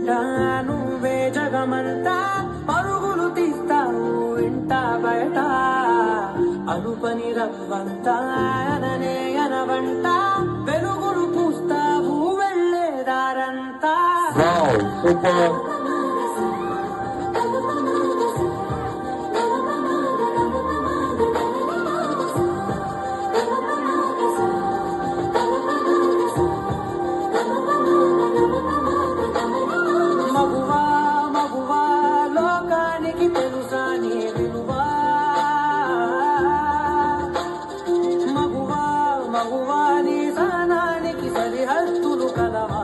వెంట నువ్వే జగమంతా పరుగులు తీస్తావు ఇంట బయట అనుపని రవ్వంతా అననే అనవంట వెలుగులు పూస్తావు వెళ్ళేదారంతా. మగువా మగువా లోకానికి తెలుసా నీ విలువా, మగువా మగువా నీ సహనానికి సరిహద్దులు కలవా.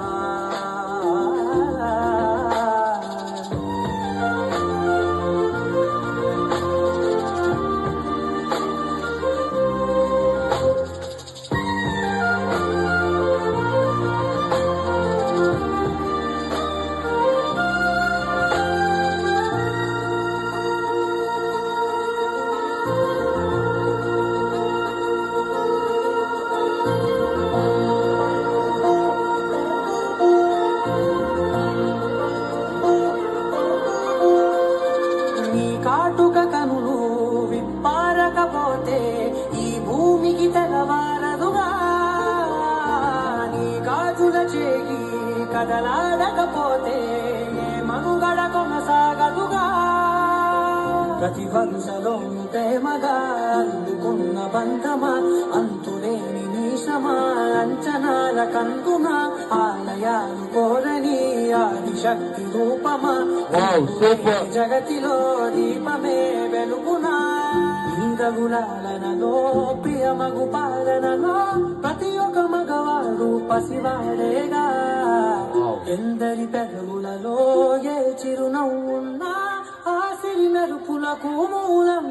కాటుక కనులు విప్పారకపోతే ఈ భూమికి తెలవారదుగా, నీ గాజుల చేయి కదలాడకపోతే మనుగడ కొనసాగదుగా. ప్రతి వరుసలోను ప్రేమగా అందుకున్న బంధమా, అంతులేని నీశమా అంచనాల కందున ఆలయాలు కోరని ఆదిశక్తి రూపమా, జగతిలో దీపమే వెలుగునా. ఇంద్రగులాలనలో ప్రియమగు పాలనలో ప్రతి ఒక్క మగవాడు పసివాడేగా. ఎందరి పెదవులలో ఏ చిరునవ్వున్నా ఆ సిరి మెరుపులకు మూలం